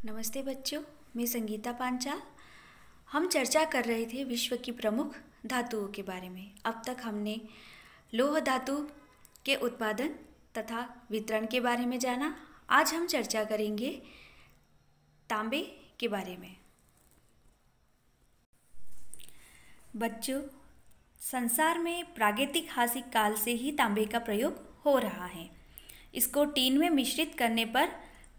नमस्ते बच्चों, मैं संगीता पांचाल। हम चर्चा कर रहे थे विश्व की प्रमुख धातुओं के बारे में। अब तक हमने लौह धातु के उत्पादन तथा वितरण के बारे में जाना। आज हम चर्चा करेंगे तांबे के बारे में। बच्चों, संसार में प्रागैतिहासिक काल से ही तांबे का प्रयोग हो रहा है। इसको टीन में मिश्रित करने पर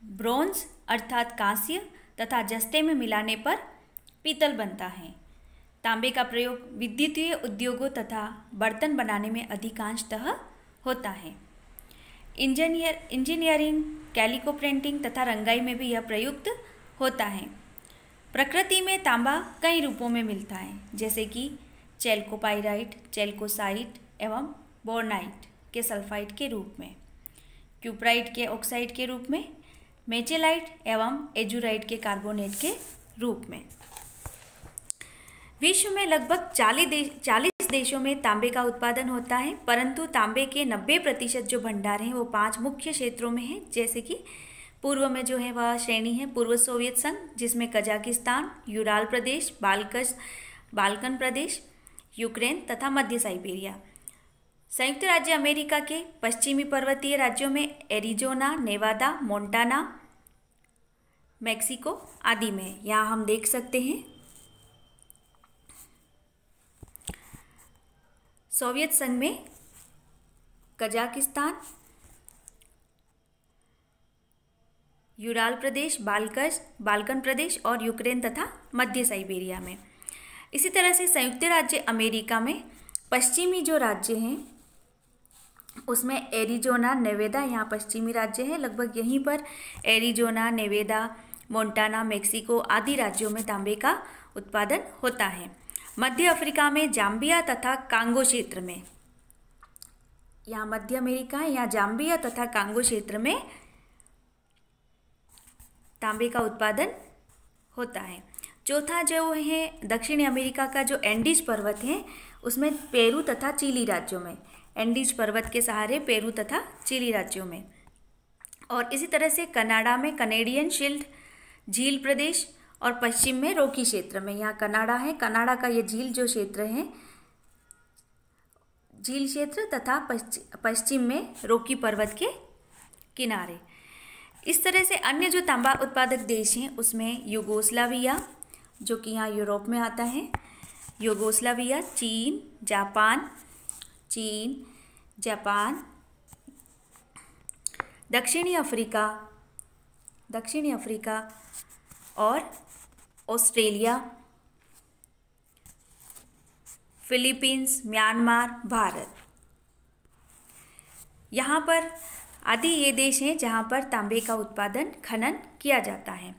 ब्रोंज अर्थात कांस्य तथा जस्ते में मिलाने पर पीतल बनता है। तांबे का प्रयोग विद्युतीय उद्योगों तथा बर्तन बनाने में अधिकांशतः होता है। इंजीनियरिंग, कैलिको प्रिंटिंग तथा रंगाई में भी यह प्रयुक्त होता है। प्रकृति में तांबा कई रूपों में मिलता है, जैसे कि चैल्कोपाइराइट, चैल्कोसाइट एवं बोर्नाइट के सल्फाइड के रूप में, क्यूप्राइट के ऑक्साइड के रूप में, मेचेलाइट एवं एजुराइट के कार्बोनेट के रूप में। विश्व में लगभग 40 देशों में तांबे का उत्पादन होता है, परंतु तांबे के 90% जो भंडार हैं वो 5 मुख्य क्षेत्रों में हैं। जैसे कि पूर्व में जो है वह श्रेणी है पूर्व सोवियत संघ, जिसमें कजाकिस्तान, यूराल प्रदेश, बाल्कन प्रदेश, यूक्रेन तथा मध्य साइबेरिया। संयुक्त राज्य अमेरिका के पश्चिमी पर्वतीय राज्यों में एरिजोना, नेवादा, मोंटाना, मेक्सिको आदि में। यहाँ हम देख सकते हैं सोवियत संघ में कजाकिस्तान, यूराल प्रदेश, बाल्कन प्रदेश और यूक्रेन तथा मध्य साइबेरिया में। इसी तरह से संयुक्त राज्य अमेरिका में पश्चिमी जो राज्य हैं उसमें एरिजोना, नेवादा, यहाँ पश्चिमी राज्य है, लगभग यहीं पर एरिजोना, नेवादा, मोंटाना, मेक्सिको आदि राज्यों में तांबे का उत्पादन होता है। मध्य अफ्रीका में जाम्बिया तथा कांगो क्षेत्र में, यहाँ मध्य अमेरिका है, यहाँ जाम्बिया तथा कांगो क्षेत्र में तांबे का उत्पादन होता है। चौथा जो है दक्षिणी अमेरिका का जो एंडीज पर्वत है, उसमें पेरू तथा चिली राज्यों में, एंडीज पर्वत के सहारे पेरू तथा चिली राज्यों में। और इसी तरह से कनाडा में कनेडियन शील्ड झील प्रदेश और पश्चिम में रॉकी क्षेत्र में, यहाँ कनाडा है, कनाडा का ये झील जो क्षेत्र है, झील क्षेत्र तथा पश्चिम में रॉकी पर्वत के किनारे। इस तरह से अन्य जो तांबा उत्पादक देश हैं उसमें यूगोस्लाविया, जो कि यहाँ यूरोप में आता है, यूगोस्लाविया, चीन, जापान, दक्षिणी अफ्रीका और ऑस्ट्रेलिया, फिलीपींस, म्यांमार, भारत, यहाँ पर आदि ये देश हैं जहाँ पर तांबे का उत्पादन खनन किया जाता है।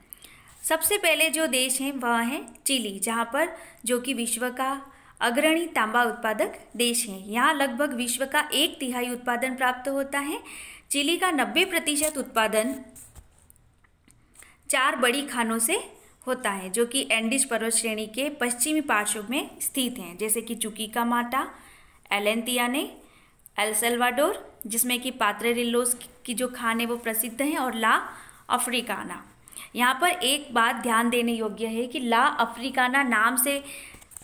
सबसे पहले जो देश हैं वह है चिली, जहाँ पर जो कि विश्व का अग्रणी तांबा उत्पादक देश है। यहाँ लगभग विश्व का 1/3 उत्पादन प्राप्त होता है। चिली का 90% उत्पादन 4 बड़ी खानों से होता है, जो कि एंडीज पर्वत श्रेणी के पश्चिमी पार्श्व में स्थित हैं, जैसे कि चुकीकामाटा, एलेंतियाने, एल सल्वाडोर, जिसमें कि पात्रेरिल्लोस की जो खान है वो प्रसिद्ध है, और ला अफ्रीकाना। यहाँ पर एक बात ध्यान देने योग्य है कि ला अफ्रीकाना नाम से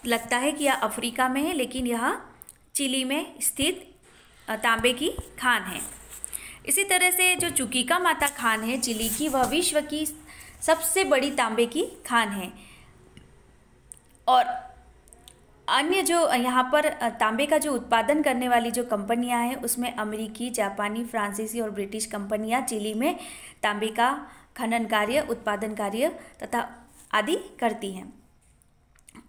लगता है कि यह अफ्रीका में है, लेकिन यह चिली में स्थित तांबे की खान है। इसी तरह से जो चुकीकामाता खान है चिली की, वह विश्व की सबसे बड़ी तांबे की खान है। और अन्य जो यहाँ पर तांबे का जो उत्पादन करने वाली जो कंपनियाँ हैं उसमें अमेरिकी, जापानी, फ्रांसीसी और ब्रिटिश कंपनियाँ चिली में तांबे का खनन कार्य, उत्पादन कार्य तथा आदि करती हैं।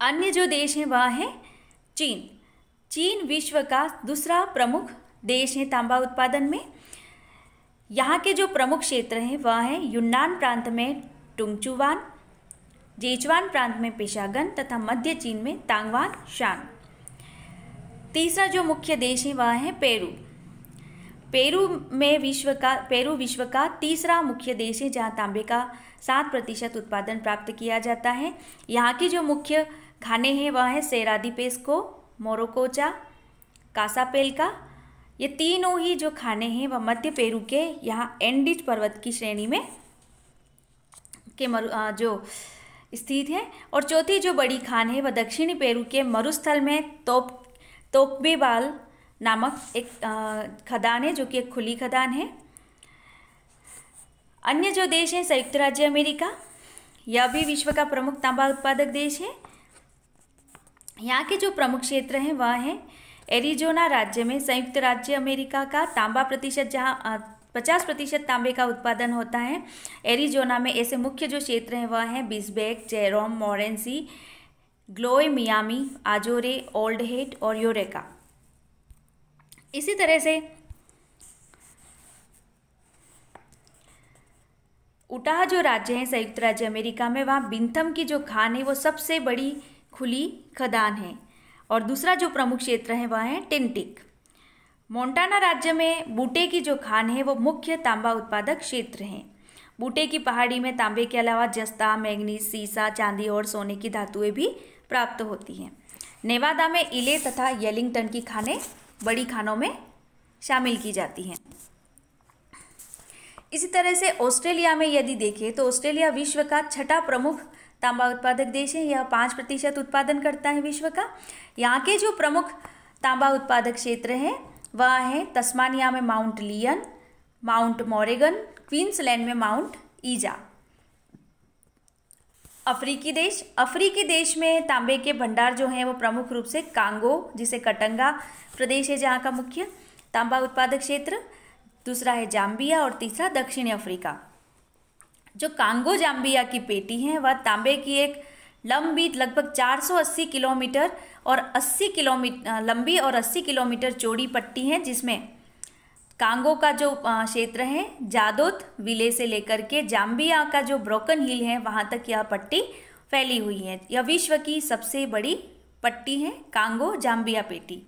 अन्य जो देश हैं वह है चीन विश्व का दूसरा प्रमुख देश है तांबा उत्पादन में। यहाँ के जो प्रमुख क्षेत्र हैं वह है यूनान प्रांत में टुंगचुवान, जेचुआन प्रांत में पेशागन तथा मध्य चीन में तांगवान शान। तीसरा जो मुख्य देश है वह है पेरू विश्व का तीसरा मुख्य देश है, जहाँ तांबे का 7% उत्पादन प्राप्त किया जाता है। यहाँ की जो मुख्य खाने हैं वह है सेरादीपेस्को, मोरोकोचा, कासापेल्का। ये तीनों ही जो खाने हैं वह मध्य पेरू के यहाँ एंडीज पर्वत की श्रेणी में के जो स्थित है। और चौथी जो बड़ी खान है वह दक्षिणी पेरू के मरुस्थल में तोक्बेबाल नामक एक खदान है, जो कि एक खुली खदान है। अन्य जो देश है संयुक्त राज्य अमेरिका, यह भी विश्व का प्रमुख तांबा उत्पादक देश है। यहाँ के जो प्रमुख क्षेत्र हैं वह है एरिजोना राज्य में संयुक्त राज्य अमेरिका का तांबा प्रतिशत, जहाँ 50% तांबे का उत्पादन होता है। एरिजोना में ऐसे मुख्य जो क्षेत्र हैं वह हैं बिस्बेक, जेरोम, मोरेंसी, ग्लोए, मियामी, आजोरे, ओल्ड हेड और यूरेका। इसी तरह से उटाह जो राज्य है संयुक्त राज्य अमेरिका में, वहाँ बिंथम की जो खान है वो सबसे बड़ी खुली खदान है। और दूसरा जो प्रमुख क्षेत्र है वह है टिंटिक। मोंटाना राज्य में बूटे की जो खान है वो मुख्य तांबा उत्पादक क्षेत्र है। बूटे की पहाड़ी में तांबे के अलावा जस्ता, मैग्नीज, सीसा, चांदी और सोने की धातुएं भी प्राप्त होती हैं। नेवादा में इले तथा येलिंगटन की खानें बड़ी खानों में शामिल की जाती हैं। इसी तरह से ऑस्ट्रेलिया में यदि देखें तो ऑस्ट्रेलिया विश्व का छठा प्रमुख तांबा उत्पादक देश है। यह 5% उत्पादन करता है विश्व का। यहाँ के जो प्रमुख तांबा उत्पादक क्षेत्र हैं वह है तस्मानिया में माउंट लियन, माउंट मोरेगन, क्वींसलैंड में माउंट ईजा। अफ्रीकी देश में तांबे के भंडार जो हैं वो प्रमुख रूप से कांगो, जिसे कटंगा प्रदेश है जहाँ का मुख्य तांबा उत्पादक क्षेत्र, दूसरा है जाम्बिया और तीसरा दक्षिणी अफ्रीका। जो कांगो जाम्बिया की पेटी है वह तांबे की एक लंबी लगभग 480 किलोमीटर और 80 किलोमीटर लंबी और 80 किलोमीटर चौड़ी पट्टी है, जिसमें कांगो का जो क्षेत्र है जादोत विले से लेकर के जाम्बिया का जो ब्रोकन हिल है वहाँ तक यह पट्टी फैली हुई है। यह विश्व की सबसे बड़ी पट्टी है कांगो जाम्बिया पेटी।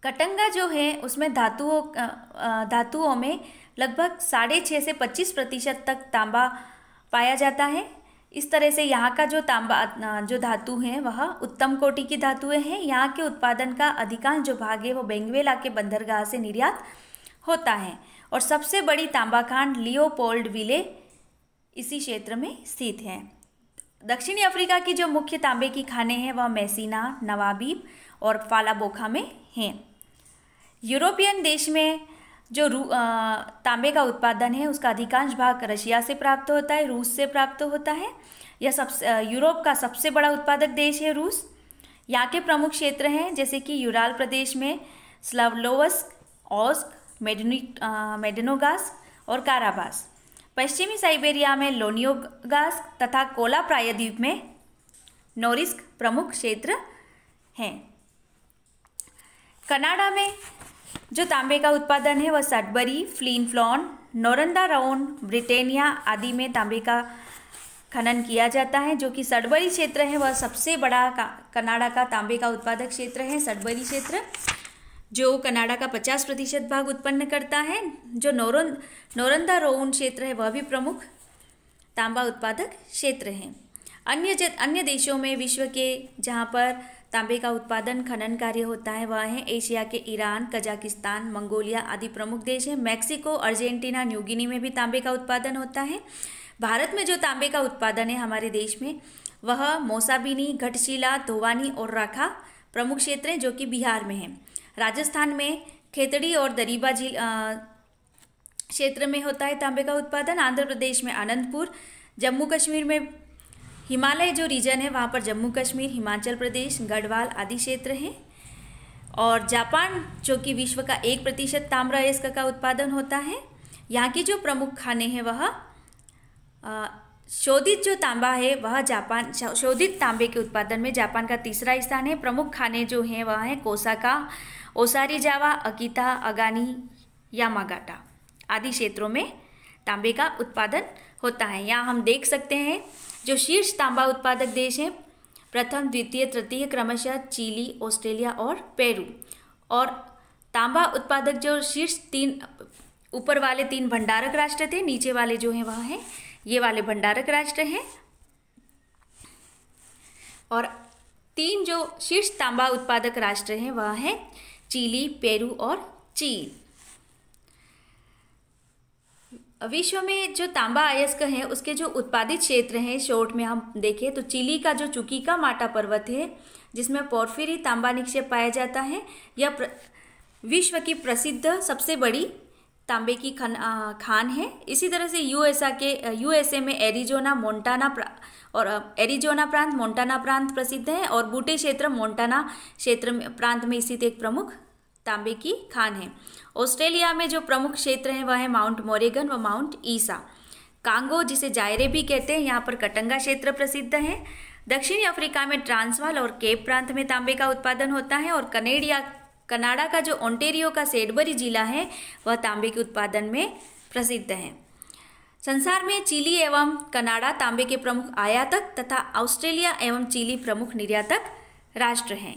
कटंगा जो है उसमें धातुओं में लगभग 6.5 से 25% तक तांबा पाया जाता है। इस तरह से यहाँ का जो धातु है वह उत्तम कोटि की धातुएं हैं। यहाँ के उत्पादन का अधिकांश जो भाग है वो बेंगवेला के बंदरगाह से निर्यात होता है। और सबसे बड़ी तांबा खान लियोपोल्ड विले इसी क्षेत्र में स्थित है। दक्षिणी अफ्रीका की जो मुख्य तांबे की खानें हैं वह मैसीना, नवाबीब और फालाबोखा में हैं। यूरोपियन देश में जो तांबे का उत्पादन है उसका अधिकांश भाग रशिया से प्राप्त होता है, रूस से प्राप्त होता है। यह यूरोप का सबसे बड़ा उत्पादक देश है रूस। यहाँ के प्रमुख क्षेत्र हैं जैसे कि यूराल प्रदेश में स्लावलोवस्क, ओस्क, मेडनोगास्क और काराबास। पश्चिमी साइबेरिया में लोनियोगास्क तथा कोला प्रायद्वीप में नोरिस्क प्रमुख क्षेत्र हैं। कनाडा में जो तांबे का उत्पादन है वह सडबरी, फ्लिन फ्लॉन, नोरंदा राउन, ब्रिटेनिया आदि में तांबे का खनन किया जाता है। जो कि सडबरी क्षेत्र है वह सबसे बड़ा कनाडा का तांबे का उत्पादक क्षेत्र है। सडबरी क्षेत्र जो कनाडा का 50% भाग उत्पन्न करता है। जो नोरंदा राउन क्षेत्र है वह भी प्रमुख तांबा उत्पादक क्षेत्र है। अन्य देशों में विश्व के जहाँ पर तांबे का उत्पादन खनन कार्य होता है वह है एशिया के ईरान, कजाकिस्तान, मंगोलिया आदि प्रमुख देश हैं। मैक्सिको, अर्जेंटीना, न्यू गिनी में भी तांबे का उत्पादन होता है। भारत में जो तांबे का उत्पादन है हमारे देश में वह मौसाबिनी, घटशिला, धोवानी और राखा प्रमुख क्षेत्र हैं जो कि बिहार में हैं। राजस्थान में खेतड़ी और दरीबा झील क्षेत्र में होता है तांबे का उत्पादन। आंध्र प्रदेश में अनंतपुर, जम्मू कश्मीर में हिमालय जो रीजन है वहाँ पर जम्मू कश्मीर, हिमाचल प्रदेश, गढ़वाल आदि क्षेत्र हैं। और जापान जो कि विश्व का 1% ताम्र अयस्क का उत्पादन होता है। यहाँ की जो प्रमुख खानें हैं वह शोधित जो तांबा है वह शोधित तांबे के उत्पादन में जापान का तीसरा स्थान है। प्रमुख खाने जो हैं वह हैं कोसाका, ओसारी जावा, अकीता, अगानी, यामागाटा आदि क्षेत्रों में तांबे का उत्पादन होता है। यहाँ हम देख सकते हैं जो शीर्ष तांबा उत्पादक देश हैं प्रथम, द्वितीय, तृतीय क्रमशः चिली, ऑस्ट्रेलिया और पेरू। और तांबा उत्पादक जो शीर्ष 3 ऊपर वाले 3 भंडारक राष्ट्र थे, नीचे वाले जो हैं वह हैं ये वाले भंडारक राष्ट्र हैं। और 3 जो शीर्ष तांबा उत्पादक राष्ट्र हैं वह हैं चिली, पेरू और चीन। विश्व में जो तांबा अयस्क है उसके जो उत्पादित क्षेत्र हैं, शॉर्ट में हम देखें तो चिली का जो चुकीकामाटा पर्वत है जिसमें पोर्फिरी तांबा निक्षेप पाया जाता है, यह विश्व की प्रसिद्ध सबसे बड़ी तांबे की खान है। इसी तरह से यूएसए में एरिजोना प्रांत मोंटाना प्रांत प्रसिद्ध है और बूटे क्षेत्र मोंटाना प्रांत में स्थित एक प्रमुख तांबे की खान है। ऑस्ट्रेलिया में जो प्रमुख क्षेत्र है वह है माउंट मोरेगन व माउंट ईसा। कांगो जिसे जायरे भी कहते हैं, यहाँ पर कटंगा क्षेत्र प्रसिद्ध है। दक्षिणी अफ्रीका में ट्रांसवाल और केप प्रांत में तांबे का उत्पादन होता है और कनाडा का जो ओंटेरियो का सेडबरी जिला है वह तांबे के उत्पादन में प्रसिद्ध है। संसार में चिली एवं कनाडा तांबे के प्रमुख आयातक तथा ऑस्ट्रेलिया एवं चिली प्रमुख निर्यातक राष्ट्र हैं।